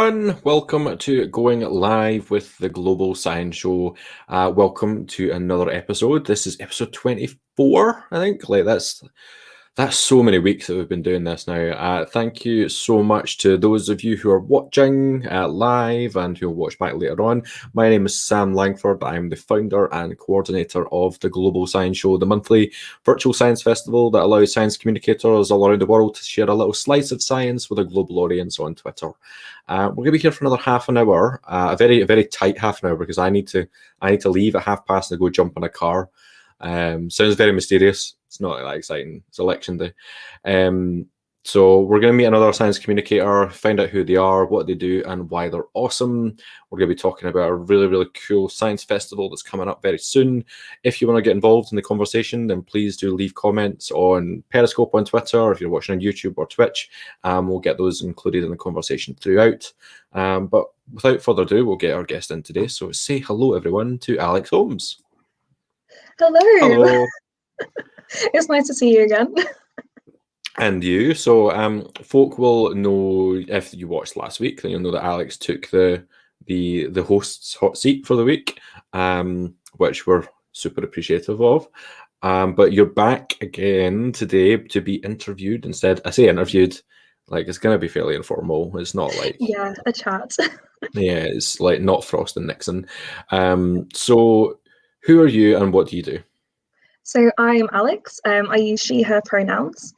everyone, welcome to Going Live with the Global Science Show. Welcome to another episode. This is episode 24, I think. That's so many weeks that we've been doing this now. Thank you so much to those of you who are watching live and who will watch back later on. My name is Sam Langford. I'm the founder and coordinator of the Global Science Show, the monthly virtual science festival that allows science communicators all around the world to share a little slice of science with a global audience on Twitter. We're going to be here for another half an hour, a very tight half an hour, because I need to leave at past and go jump in a car. Sounds very mysterious. It's not that exciting. It's election day. So we're going to meet another science communicator, find out who they are, what they do, and why they're awesome. We're going to be talking about a really cool science festival that's coming up very soon. If you want to get involved in the conversation, then please do leave comments on Periscope on Twitter, or if you're watching on YouTube or Twitch. We'll get those included in the conversation throughout. But without further ado, we'll get our guest in today. So say hello, everyone, to Alex Holmes. Hello. Hello. It's nice to see you again. And you. So folk will know, if you watched last week, then you'll know that Alex took the host's hot seat for the week, which we're super appreciative of. But you're back again today to be interviewed instead. I say interviewed, like it's going to be fairly informal. It's not like... Yeah, a chat. Yeah, it's like not Frost and Nixon. So who are you and what do you do? So I'm Alex. I use she, her pronouns.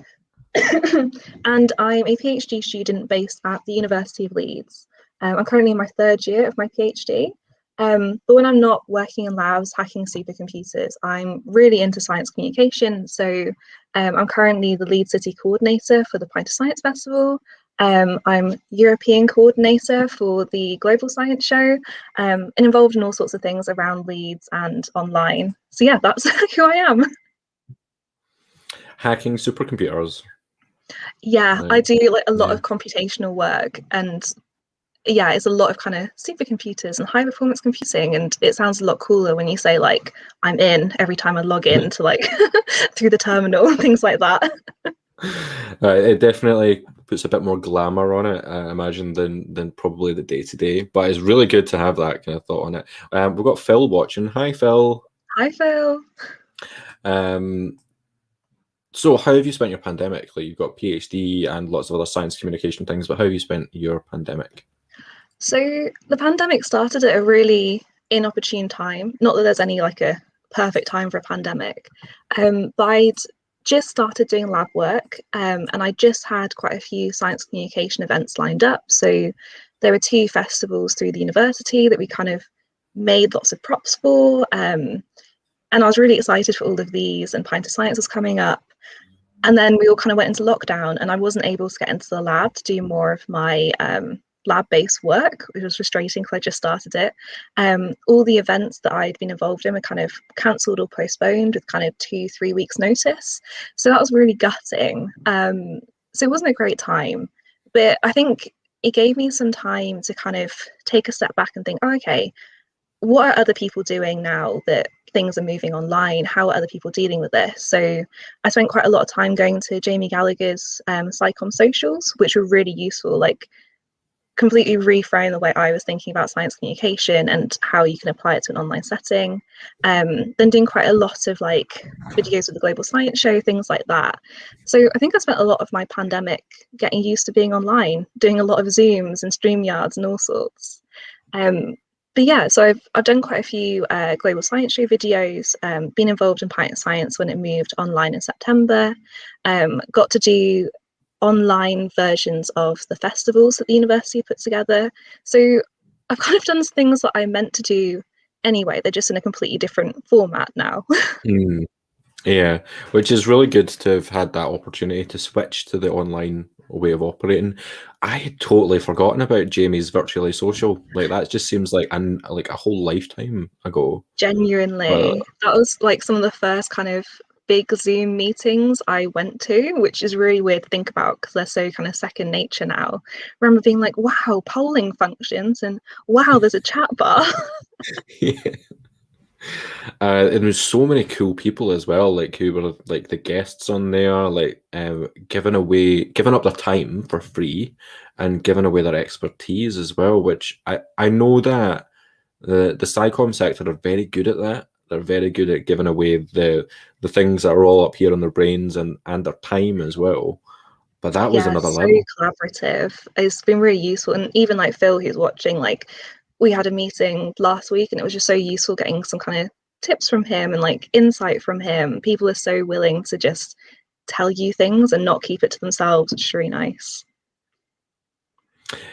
And I'm a PhD student based at the University of Leeds. I'm currently in my third year of my PhD. But when I'm not working in labs hacking supercomputers, I'm really into science communication. So I'm currently the Leeds City coordinator for the Pint of Science Festival. I'm European coordinator for the Global Science Show, and involved in all sorts of things around Leeds and online. So yeah, that's who I am. Hacking supercomputers. Yeah, I do like a lot of computational work, and yeah, it's a lot of kind of supercomputers and high performance computing, and it sounds a lot cooler when you say like I'm in every time I log in to like through the terminal and things like that. It definitely puts a bit more glamour on it, I imagine, than probably the day-to-day. But it's really good to have that kind of thought on it. We've got Phil watching. Hi, Phil. Hi, Phil. So how have you spent your pandemic? Like, you've got PhD and lots of other science communication things, but how have you spent your pandemic? So the pandemic started at a really inopportune time. Not that there's any like a perfect time for a pandemic, but I'd just started doing lab work, and I just had quite a few science communication events lined up. So there were 2 festivals through the university that we kind of made lots of props for, and I was really excited for all of these, and Pint of Science was coming up. And then we all kind of went into lockdown, and I wasn't able to get into the lab to do more of my lab-based work, which was frustrating because I just started it. All the events that I'd been involved in were kind of cancelled or postponed with kind of 2-3 weeks notice. So that was really gutting. So it wasn't a great time, but I think it gave me some time to kind of take a step back and think, oh, okay, what are other people doing now that things are moving online? How are other people dealing with this? So I spent quite a lot of time going to Jamie Gallagher's SciComm socials, which were really useful, like completely reframe the way I was thinking about science communication and how you can apply it to an online setting. Then doing quite a lot of like videos of the Global Science Show, things like that. So I think I spent a lot of my pandemic getting used to being online, doing a lot of Zooms and StreamYards and all sorts. But yeah, so I've done quite a few Global Science Show videos, been involved in Pint of Science when it moved online in September, got to do online versions of the festivals that the university put together. So I've kind of done things that I meant to do anyway, they're just in a completely different format now. Yeah, which is really good to have had that opportunity to switch to the online way of operating. I had totally forgotten about Jamie's Virtually Social. Like, that just seems like a whole lifetime ago. Genuinely, that was like some of the first kind of big Zoom meetings I went to, which is really weird to think about because they're so kind of second nature now. I remember being like, wow, polling functions, and wow, there's a chat bar. Yeah. And there's so many cool people as well, like who were like the guests on there, like giving up their time for free and giving away their expertise as well, which I know that the SciComm sector are very good at that. They're very good at giving away the things that are all up here on their brains and their time as well. But that was Yeah, another so level. collaborative. It's been really useful. And even like Phil, who's watching, like we had a meeting last week and it was just so useful getting some kind of tips from him and like insight from him. People are so willing to just tell you things and not keep it to themselves, which is really nice.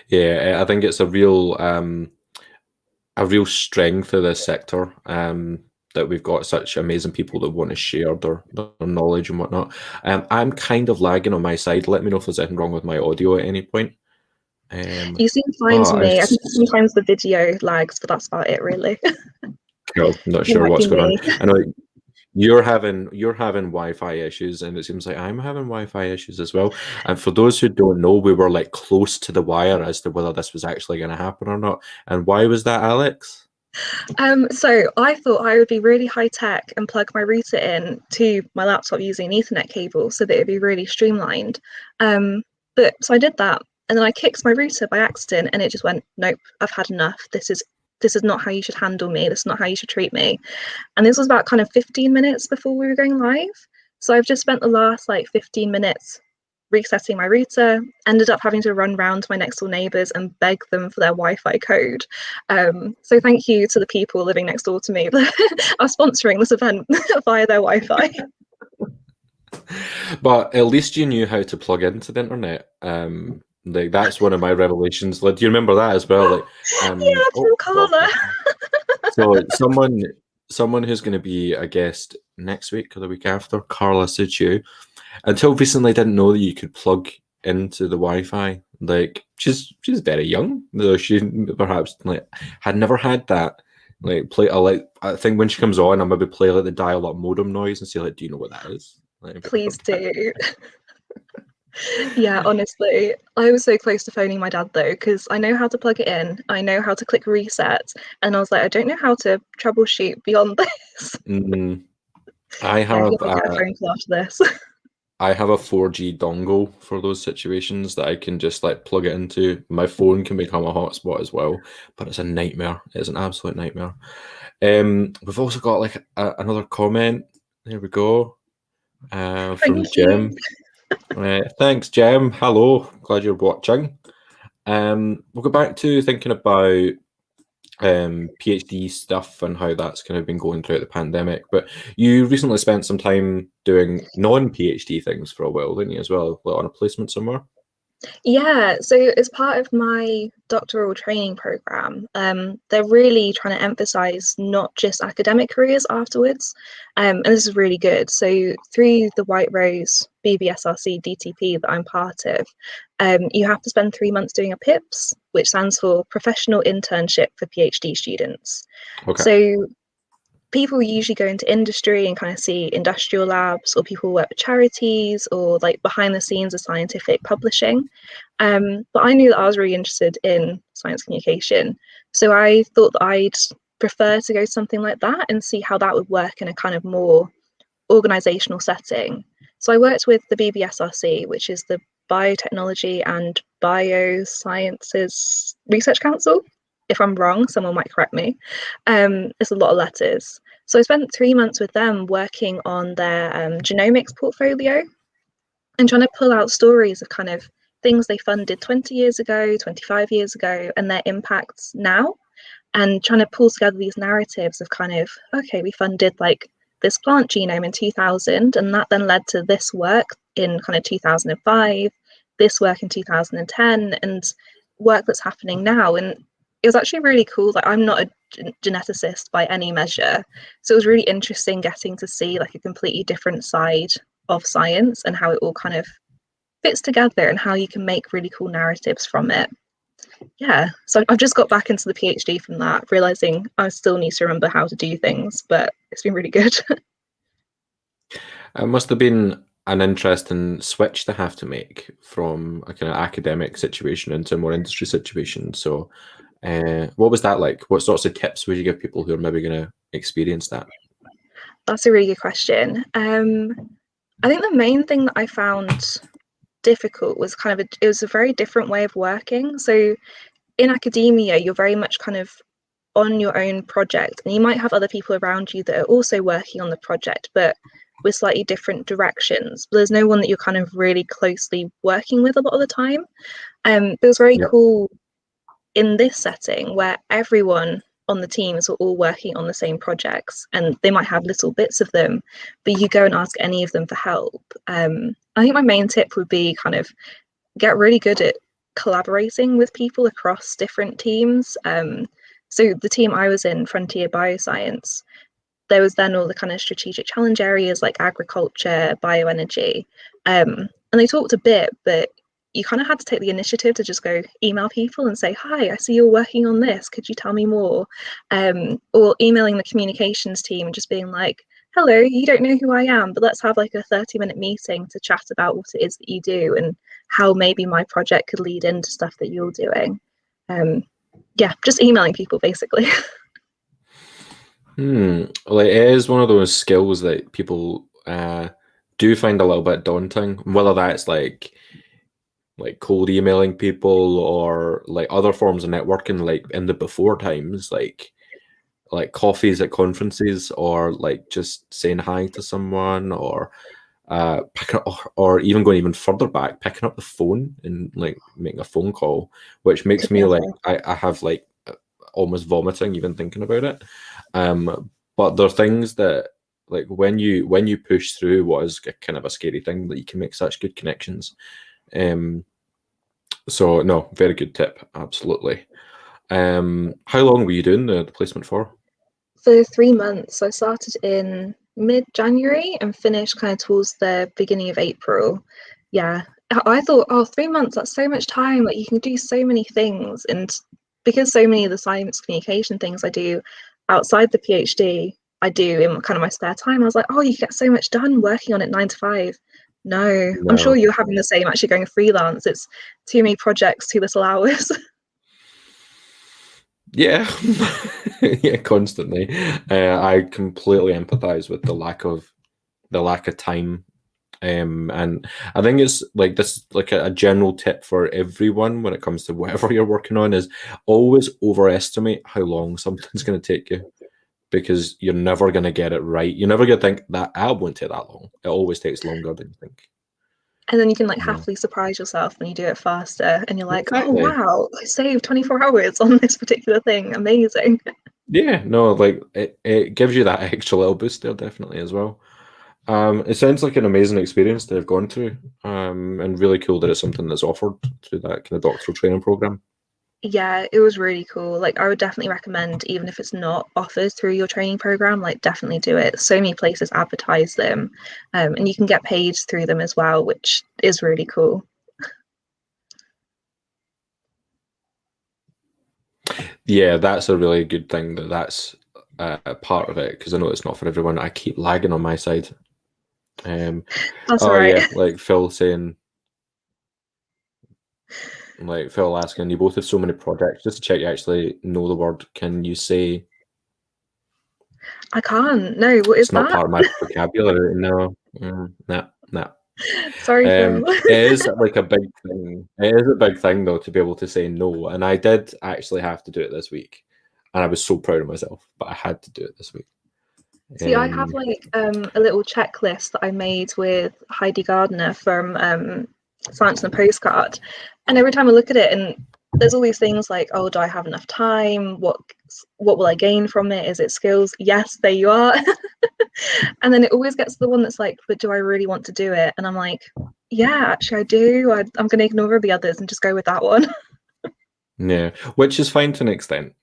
Yeah, I think it's a real strength of this sector, that we've got such amazing people that want to share their knowledge and whatnot. I'm kind of lagging on my side. Let me know if there's anything wrong with my audio at any point. Um, You seem fine oh, to me. I think sometimes the video lags, but that's about it really. cool. Not It sure might be what's going on. me. I know you're having Wi-Fi issues, and it seems like I'm having Wi-Fi issues as well. And for those who don't know, we were like close to the wire as to whether this was actually going to happen or not. And why was that, Alex? So I thought I would be really high tech and plug my router in to my laptop using an Ethernet cable so that it'd be really streamlined. But so I did that, and then I kicked my router by accident, and it just went, nope, I've had enough. This is not how you should handle me. This is not how you should treat me. And this was about kind of 15 minutes before we were going live. So I've just spent the last like 15 minutes resetting my router, ended up having to run round to my next door neighbours and beg them for their Wi-Fi code. So thank you to the people living next door to me that are sponsoring this event via their Wi-Fi. But at least you knew how to plug into the internet. Like that's one of my revelations. Like, do you remember that as well? Like, Yeah, oh from God. Carla. So someone who's going to be a guest next week or the week after, Carla Suchu, until recently didn't know that you could plug into the Wi-Fi. Like she's very young, though she perhaps like had never had that. Like play, I think when she comes on, I'll maybe play like the dial-up modem noise and say like, do you know what that is? Like, have you ever Please heard do. Yeah, honestly, I was so close to phoning my dad though, because I know how to plug it in, I know how to click reset, and I was like, I don't know how to troubleshoot beyond this. that? I Yeah, have he'll get a phone call after this. I have a 4G dongle for those situations that I can just like plug it into. My phone can become a hotspot as well, but it's a nightmare. It's an absolute nightmare. We've also got like another comment. There we go. Thank From you. Jim. Thanks, Jim. Hello. Glad you're watching. We'll go back to thinking about PhD stuff and how that's kind of been going throughout the pandemic. But you recently spent some time doing non-PhD things for a while, didn't you, as well, like on a placement somewhere? Yeah, so as part of my doctoral training program, they're really trying to emphasize not just academic careers afterwards, and this is really good. So through the White Rose BBSRC DTP that I'm part of, you have to spend 3 months doing a PIPS, which stands for Professional Internship for PhD Students. Okay. So people usually go into industry and kind of see industrial labs, or people work with charities, or like behind the scenes of scientific publishing. But I knew that I was really interested in science communication, so I thought that I'd prefer to go to something like that and see how that would work in a kind of more organizational setting. So I worked with the BBSRC, which is the Biotechnology and Biosciences Research Council. If I'm wrong, someone might correct me. It's a lot of letters. So I spent 3 months with them working on their genomics portfolio and trying to pull out stories of kind of things they funded 20 years ago, 25 years ago, and their impacts now, and trying to pull together these narratives of kind of, okay, we funded like this plant genome in 2000, and that then led to this work in kind of 2005, this work in 2010, and work that's happening now. And it was actually really cool. Like, I'm not a geneticist by any measure, so it was really interesting getting to see like a completely different side of science and how it all kind of fits together and how you can make really cool narratives from it. Yeah, so I've just got back into the PhD from that, realizing I still need to remember how to do things, but it's been really good. It must have been an interesting switch to have to make from a kind of academic situation into a more industry situation. So What was that like? What sorts of tips would you give people who are maybe going to experience that? That's a really good question. I think the main thing that I found difficult was it was a very different way of working. So in academia, you're very much kind of on your own project, and you might have other people around you that are also working on the project, but with slightly different directions. But there's no one that you're kind of really closely working with a lot of the time. It was very Yep. cool in this setting where everyone on the teams were all working on the same projects, and they might have little bits of them, but you go and ask any of them for help. I think my main tip would be kind of get really good at collaborating with people across different teams. So the team I was in, Frontier Bioscience, there was then all the kind of strategic challenge areas like agriculture, bioenergy, and they talked a bit, but you kind of had to take the initiative to just go email people and say, hi, I see you're working on this, could you tell me more? Or emailing the communications team and just being like, hello, you don't know who I am, but let's have like a 30-minute meeting to chat about what it is that you do and how maybe my project could lead into stuff that you're doing. Yeah, just emailing people basically. Like it is one of those skills that people do find a little bit daunting, whether that's like cold emailing people or like other forms of networking, like in the before times, like coffees at conferences, or like just saying hi to someone, or picking up, or even going even further back, picking up the phone and like making a phone call, which makes me like I have like almost vomiting even thinking about it. But there are things that like when you push through what is kind of a scary thing, that you can make such good connections. So no, very good tip, absolutely. How long were you doing the placement for? For 3 months. So I started in mid-January and finished kind of towards the beginning of April. Yeah. I thought, oh, 3 months, that's so much time. Like you can do so many things. And because so many of the science communication things I do outside the PhD, I do in kind of my spare time. I was like, oh, you get so much done working on it 9 to 5. No, I'm sure No. you're having the same actually going freelance. It's too many projects, too little hours. Yeah, yeah, constantly. I completely empathize with the lack of time. And I think it's like this, like a general tip for everyone when it comes to whatever you're working on, is always overestimate how long something's going to take you, because you're never going to get it right. You're never going to think that won't take that long. It always takes longer than you think. And then you can like Yeah, happily surprise yourself when you do it faster and you're like, oh exactly. wow, I saved 24 hours on this particular thing. Amazing. Yeah, no, like it gives you that extra little boost there, definitely, as well. It sounds like an amazing experience to have gone through, and really cool that it's something that's offered through that kind of doctoral training program. Yeah, it was really cool. Like I would definitely recommend, even if it's not offered through your training program, like definitely do it. So many places advertise them, and you can get paid through them as well, which is really cool. Yeah, that's a really good thing that's a part of it, because I know it's not for everyone. I keep lagging on my side. Um, That's all oh right. yeah, like Phil saying, like Phil asking, you both have so many projects. Just to check, you actually know the word. Can you say I can't. No, what is it's not that? part of my vocabulary? No, nah, nah. Sorry, Phil. It is like a big thing. It is a big thing though to be able to say no, and I did actually have to do it this week, and I was so proud of myself. But I had to do it this week. See, I have like a little checklist that I made with Heidi Gardner from Science on a Postcard, and every time I look at it, and there's all these things like, oh, do I have enough time? What will I gain from it? Is it skills? Yes, there you are. And then it always gets to the one that's like, but do I really want to do it? And I'm like, yeah, actually, I do. I'm going to ignore the others and just go with that one. Yeah, which is fine to an extent.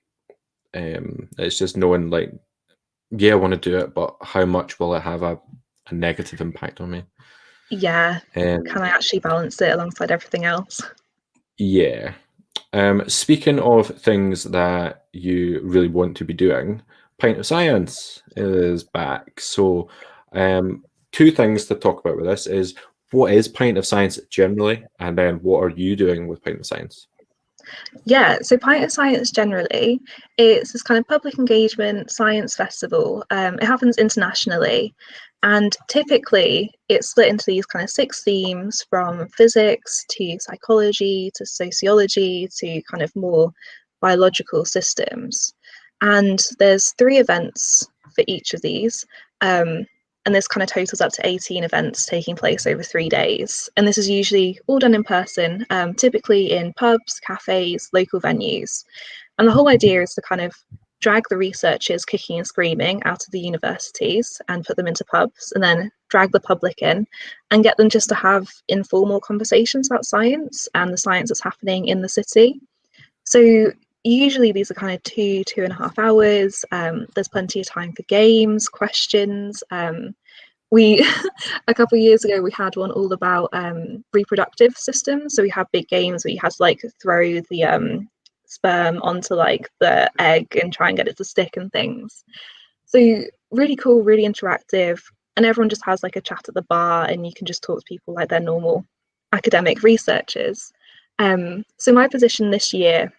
It's just knowing, like, yeah, I want to do it, but how much will it have a negative impact on me? Yeah, Um, can I actually balance it alongside everything else? yeah. Speaking of things that you really want to be doing, Pint of Science is back. So, two things to talk about with this is, what is Pint of Science generally, and then what are you doing with Pint of Science? Yeah, so Pint of Science generally, it's this kind of public engagement science festival. It happens internationally, and typically it's split into these kind of 6 themes, from physics to psychology to sociology to kind of more biological systems. And there's 3 events for each of these. And this kind of totals up to 18 events taking place over 3 days. And this is usually all done in person, typically in pubs, cafes, local venues. And the whole idea is to kind of drag the researchers kicking and screaming out of the universities and put them into pubs, and then drag the public in and get them just to have informal conversations about science and the science that's happening in the city. So usually these are kind of 2.5 hours. There's plenty of time for games, questions. We a couple of years ago we had one all about reproductive systems. So we had big games where you had to like throw the sperm onto like the egg and try and get it to stick and things. So really cool, really interactive, and everyone just has like a chat at the bar, and you can just talk to people like they're normal academic researchers. So my position this year,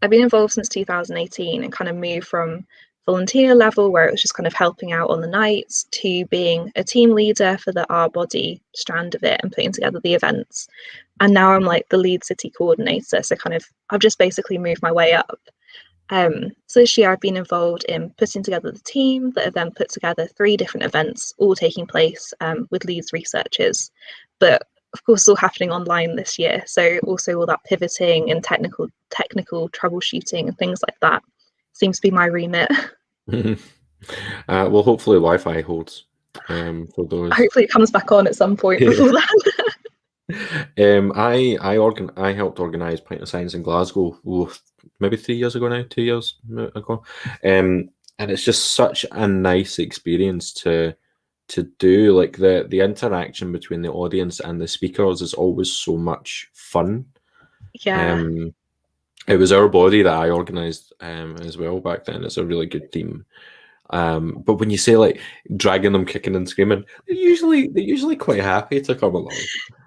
I've been involved since 2018 and kind of moved from volunteer level, where it was just kind of helping out on the nights, to being a team leader for the Our Body strand of it and putting together the events. And now I'm like the lead city coordinator. So kind of I've just basically moved my way up. So this year I've been involved in putting together the team that have then put together 3 different events, all taking place with Leeds researchers. But of course, it's all happening online this year. So also all that pivoting and technical troubleshooting and things like that seems to be my remit. Well, hopefully Wi-Fi holds for those. Hopefully it comes back on at some point before then. I helped organise Pint of Science in Glasgow, maybe 3 years ago now, 2 years ago, and it's just such a nice experience to do. Like the interaction between the audience and the speakers is always so much fun. Yeah. It was Our Body that I organised as well back then. It's a really good theme. But when you say like dragging them kicking and screaming, they're usually quite happy to come along.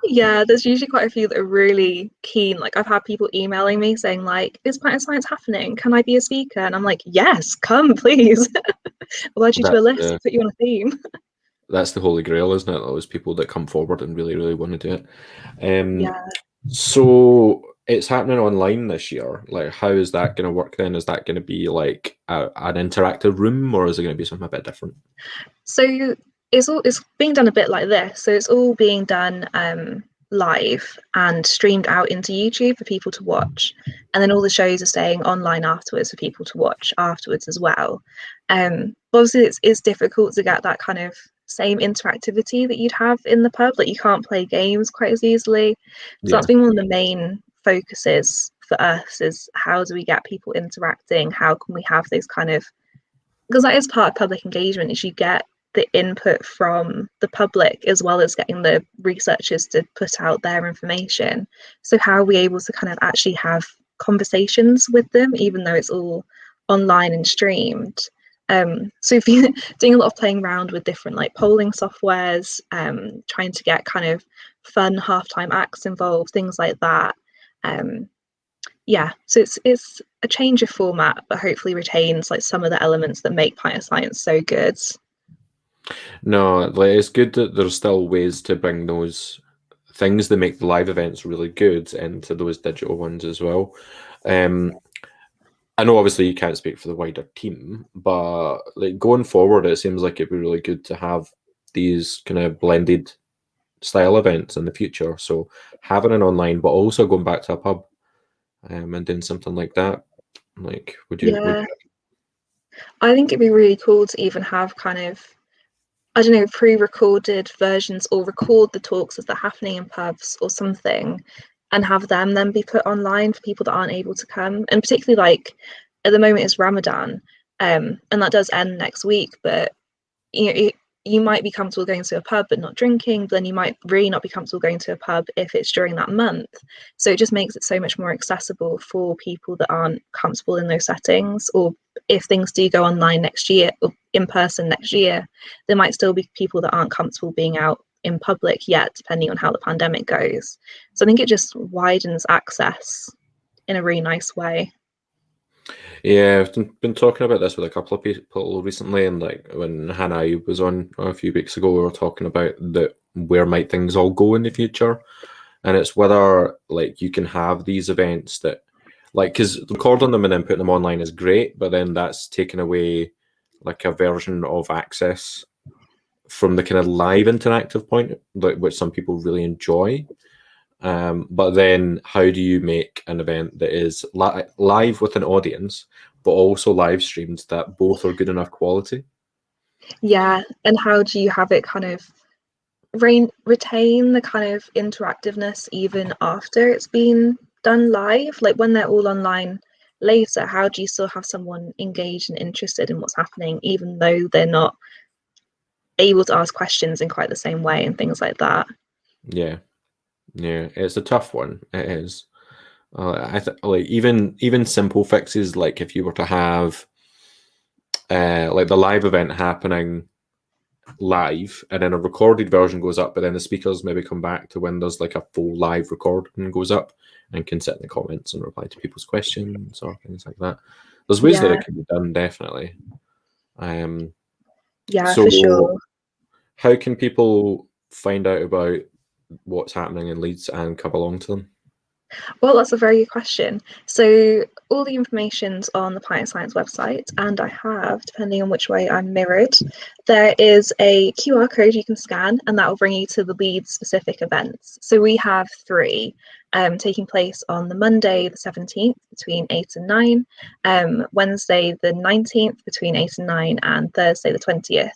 Yeah, there's usually quite a few that are really keen. Like I've had people emailing me saying like, is Pint of Science happening? Can I be a speaker? And I'm like, yes, come please. I'll add you to a That's list, the put you on a theme. that's the holy grail, isn't it? Those people that come forward and really, really want to do it. Yeah. So it's happening online this year. Like, how is that going to work then? Is that going to be like an interactive room, or is it going to be something a bit different? So it's being done a bit like this. So it's all being done live and streamed out into YouTube for people to watch, and then all the shows are staying online afterwards for people to watch afterwards as well. But obviously it's difficult to get that kind of same interactivity that you'd have in the pub. Like you can't play games quite as easily. So Yeah. that's been one of the main focuses for us, is how do we get people interacting? How can we have those kind of, because that is part of public engagement, is you get the input from the public as well as getting the researchers to put out their information. So how are we able to kind of actually have conversations with them, even though it's all online and streamed? So if you're doing a lot of playing around with different like polling softwares, trying to get kind of fun halftime acts involved, things like that. Yeah, so it's a change of format, but hopefully retains like some of the elements that make Pint of Science so good. No, like it's good that there's still ways to bring those things that make the live events really good into those digital ones as well. I know obviously you can't speak for the wider team, but like going forward, it seems like it'd be really good to have these kind of blended style events in the future. So having an online, but also going back to a pub and doing something like that. Like, would Yeah, I think it'd be really cool to even have kind of, I don't know, pre-recorded versions, or record the talks as they're happening in pubs or something, and have them then be put online for people that aren't able to come. And particularly like at the moment it's Ramadan, and that does end next week, but you might be comfortable going to a pub but not drinking, but then you might really not be comfortable going to a pub if it's during that month. So it just makes it so much more accessible for people that aren't comfortable in those settings. Or if things do go online next year or in person next year, there might still be people that aren't comfortable being out in public yet, depending on how the pandemic goes. So I think it just widens access in a really nice way. Yeah, I've been talking about this with a couple of people recently, and like when Hannah was on a few weeks ago, we were talking about the where might things all go in the future, and it's whether like you can have these events that like because recording them and then putting them online is great, but then that's taken away like a version of access from the kind of live interactive point, like which some people really enjoy. But then, how do you make an event that is live with an audience, but also live streamed that both are good enough quality? Yeah, and how do you have it kind of retain the kind of interactiveness even after it's been done live? Like when they're all online later, how do you still have someone engaged and interested in what's happening, even though they're not able to ask questions in quite the same way and things like that? Yeah, yeah, it's a tough one. It is. Like even simple fixes, like if you were to have like the live event happening live and then a recorded version goes up, but then the speakers maybe come back to when there's like a full live recording goes up and can sit in the comments and reply to people's questions or things like that. There's ways that Yeah, it can be done, definitely. Um, yeah, for so sure. how can people find out about what's happening in Leeds and come along to them? Well, that's a very good question. So, all the information's on the Pint of Science website, and I have, depending on which way I'm mirrored, there is a QR code you can scan, and that will bring you to the Leeds specific events. So, we have three taking place on the Monday, the 17th, between 8 and 9, Wednesday, the 19th, between 8 and 9, and Thursday, the 20th.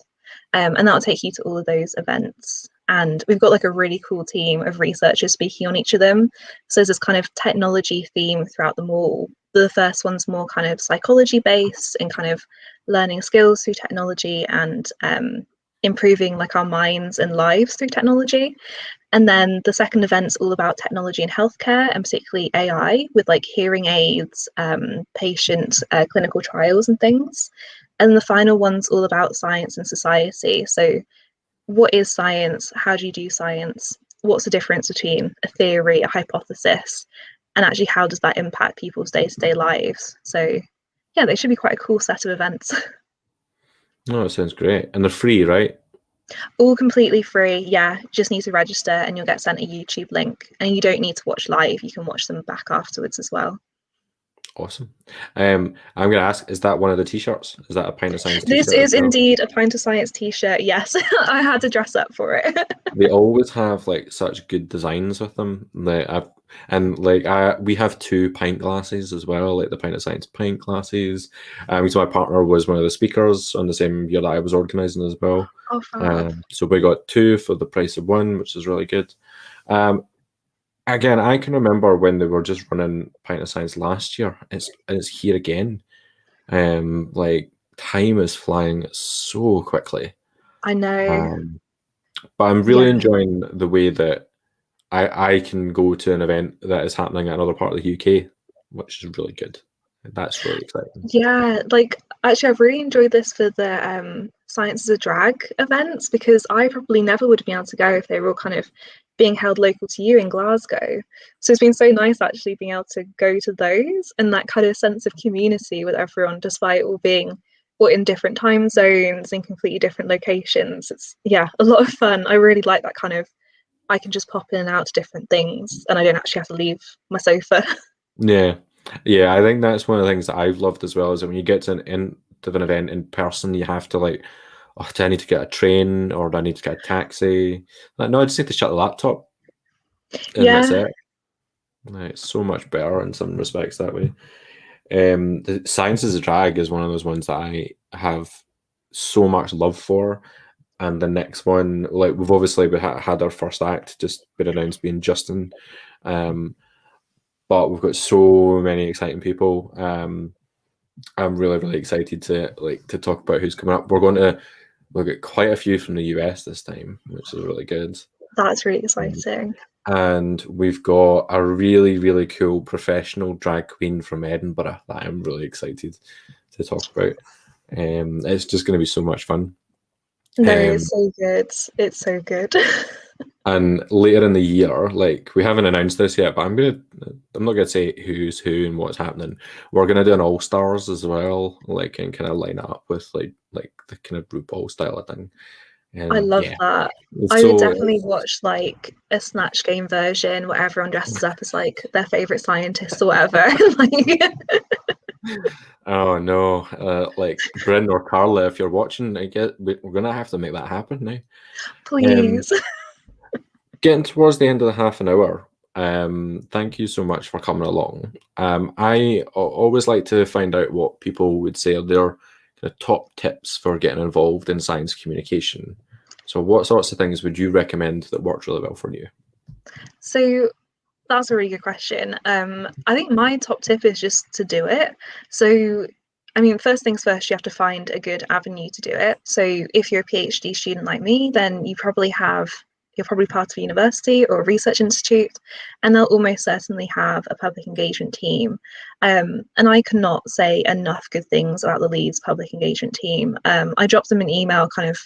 And that'll take you to all of those events. And we've got like a really cool team of researchers speaking on each of them. So there's this kind of technology theme throughout them all. The first one's more kind of psychology based and kind of learning skills through technology and improving like our minds and lives through technology. And then the second event's all about technology and healthcare, and particularly AI with like hearing aids, patient clinical trials and things. And the final one's all about science and society. So what is science? How do you do science? What's the difference between a theory, a hypothesis, and actually how does that impact people's day-to-day lives? So yeah, they should be quite a cool set of events. Oh, it sounds great. And they're free, right? All completely free. Yeah, just need to register and you'll get sent a YouTube link. And you don't need to watch live, you can watch them back afterwards as well. Awesome. I'm going to ask, is that one of the t-shirts? Is that a Pint of Science This t-shirt as is well? indeed a Pint of Science t-shirt. Yes, I had to dress up for it. They always have like such good designs with them. We have two pint glasses as well, like the Pint of Science pint glasses. So my partner was one of the speakers on the same year that I was organising as well. Oh, fab. So we got two for the price of one, which is really good. Um, Again, I can remember when they were just running Pint of Science last year. It's here again. Like time is flying so quickly. I know. Um, but I'm Yeah. really enjoying the way that I can go to an event that is happening at another part of the UK, which is really good. That's really exciting. Yeah, like actually I've really enjoyed this for the Science as a Drag events because I probably never would have been able to go if they were all kind of being held local to you in Glasgow. So it's been so nice actually being able to go to those and that kind of sense of community with everyone despite all being all in different time zones in completely different locations. It's yeah, a lot of fun. I really like that kind of I can just pop in and out to different things and I don't actually have to leave my sofa. Yeah, yeah. I think that's one of the things that I've loved as well is that when you get to an event in person, you have to like, oh, do I need to get a train or do I need to get a taxi? Like, no, I just need to shut the laptop and that's Yeah, it. Like, it's so much better in some respects that way. The Science as a Drag is one of those ones that I have so much love for. And the next one, like we've obviously had our first act just been announced being Justin, um, but we've got so many exciting people. I'm really really excited to talk about who's coming up. We're going to look at quite a few from the US this time, which is really good. that's really Um, exciting. And we've got a really, really cool professional drag queen from Edinburgh that I'm really excited to talk about. It's just going to be so much fun. No, Um, it's so good. It's so good. And later in the year, like we haven't announced this yet, but I'm not gonna say who's who and what's happening. We're gonna do an All Stars as well, like and kind of line it up with like the kind of RuPaul style of thing. I And love yeah, that. I would so definitely watch like a Snatch Game version where everyone dresses up as like their favorite scientist or whatever. Like, oh no, like Bryn or Carla, if you're watching, we're gonna have to make that happen now. Um, please. Getting towards the end of the half an hour. Thank you so much for coming along. Always like to find out what people would say are their kind of top tips for getting involved in science communication. So, what sorts of things would you recommend that works really well for you? So that's a really good question. I think my top tip is just to do it. So, I mean, first things first, you have to find a good avenue to do it. So, if you're a PhD student like me, then you're probably part of a university or a research institute, and they'll almost certainly have a public engagement team. And I cannot say enough good things about the Leeds public engagement team. I dropped them an email kind of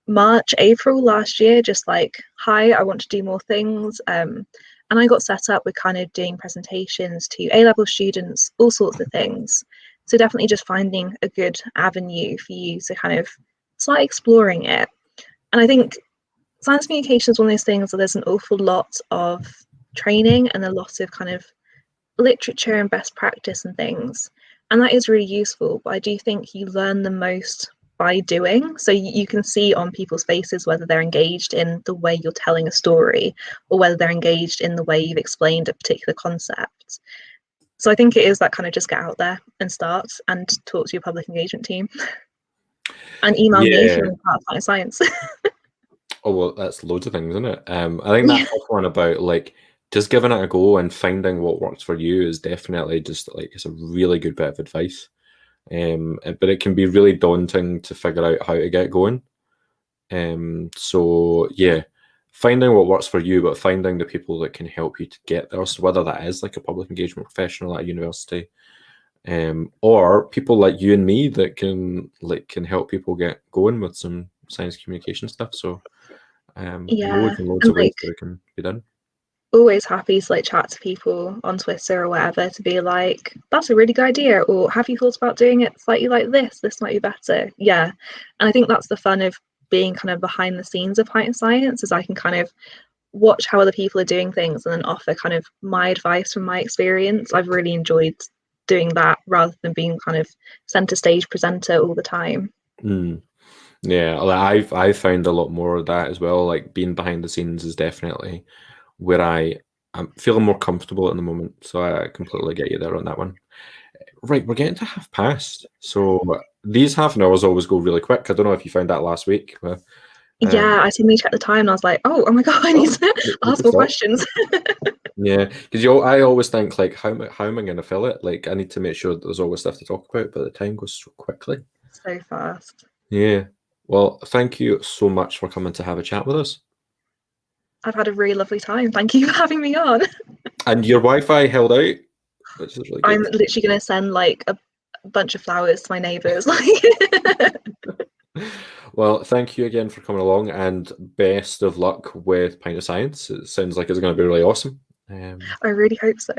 March, April last year, just like, hi, I want to do more things. And I got set up with kind of doing presentations to A-level students, all sorts of things. So definitely just finding a good avenue for you to kind of start exploring it. And I think science communication is one of those things that there's an awful lot of training and a lot of kind of literature and best practice and things. And that is really useful, but I do think you learn the most by doing. So you can see on people's faces whether they're engaged in the way you're telling a story or whether they're engaged in the way you've explained a particular concept. So I think it is that kind of just get out there and start and talk to your public engagement team and email me if Yeah. you want to part of Pint of Science. Oh well, that's loads of things, isn't it? I think that Yeah. first one about like just giving it a go and finding what works for you is definitely just like it's a really good bit of advice. But it can be really daunting to figure out how to get going. So yeah, finding what works for you, but finding the people that can help you to get there. So whether that is like a public engagement professional at a university, or people like you and me that can help people get going with some science communication stuff. So Yeah. loads and loads And of ways like that it can be done. always happy to like chat to people on Twitter or whatever to be like, that's a really good idea, or have you thought about doing it slightly like this? This might be better. Yeah. And I think that's the fun of being kind of behind the scenes of Pint of Science, is I can kind of watch how other people are doing things and then offer kind of my advice from my experience. I've really enjoyed doing that rather than being kind of center stage presenter all the time. Mm. Yeah, like I've found a lot more of that as well. Like being behind the scenes is definitely where I'm feeling more comfortable at the moment. So I completely get you there on that one. Right, we're getting to half past. So these half an hours always go really quick. I don't know if you found that last week, but um, Yeah, I suddenly checked the time and I was like, oh my god, I need oh, to we ask can more stop. questions. Yeah, because I always think like how am I going to fill it? Like I need to make sure that there's always stuff to talk about, but the time goes so quickly. So fast. Yeah. Well, thank you so much for coming to have a chat with us. I've had a really lovely time. Thank you for having me on. And your Wi-Fi held out, which is really I'm good. literally going to send like a bunch of flowers to my neighbours. Like, Well, thank you again for coming along, and best of luck with Pint of Science. It sounds like it's going to be really awesome. I really hope so.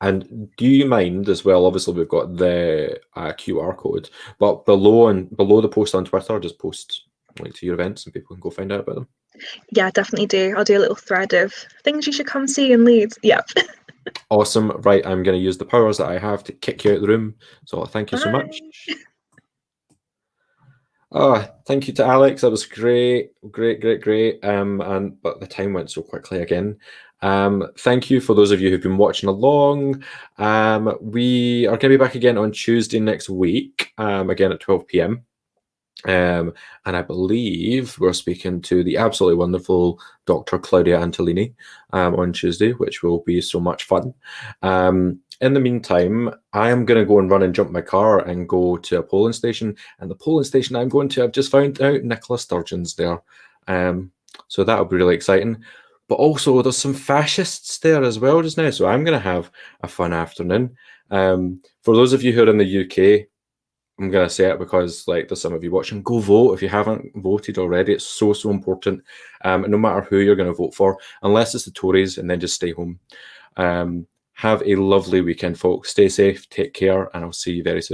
And do you mind as well? Obviously, we've got the QR code, but below the post on Twitter, just post like to your events, and people can go find out about them. Yeah, definitely do. I'll do a little thread of things you should come see in Leeds. Yep. Awesome. Right, I'm going to use the powers that I have to kick you out of the room. So thank you so much. Bye. Oh, thank you to Alex. That was great, great, great, great. But the time went so quickly again. Thank you for those of you who've been watching along. We are going to be back again on Tuesday next week, again at 12 p.m. And I believe we're speaking to the absolutely wonderful Dr. Claudia Antolini on Tuesday, which will be so much fun. In the meantime, I am going to go and run and jump my car and go to a polling station. And the polling station I'm going to, I've just found out Nicola Sturgeon's there. So that'll be really exciting. But also, there's some fascists there as well just now. So I'm going to have a fun afternoon. For those of you who are in the UK, I'm going to say it because, like, there's some of you watching. Go vote if you haven't voted already. It's so, so important. No matter who you're going to vote for, unless it's the Tories, and then just stay home. Have a lovely weekend, folks. Stay safe, take care, and I'll see you very soon.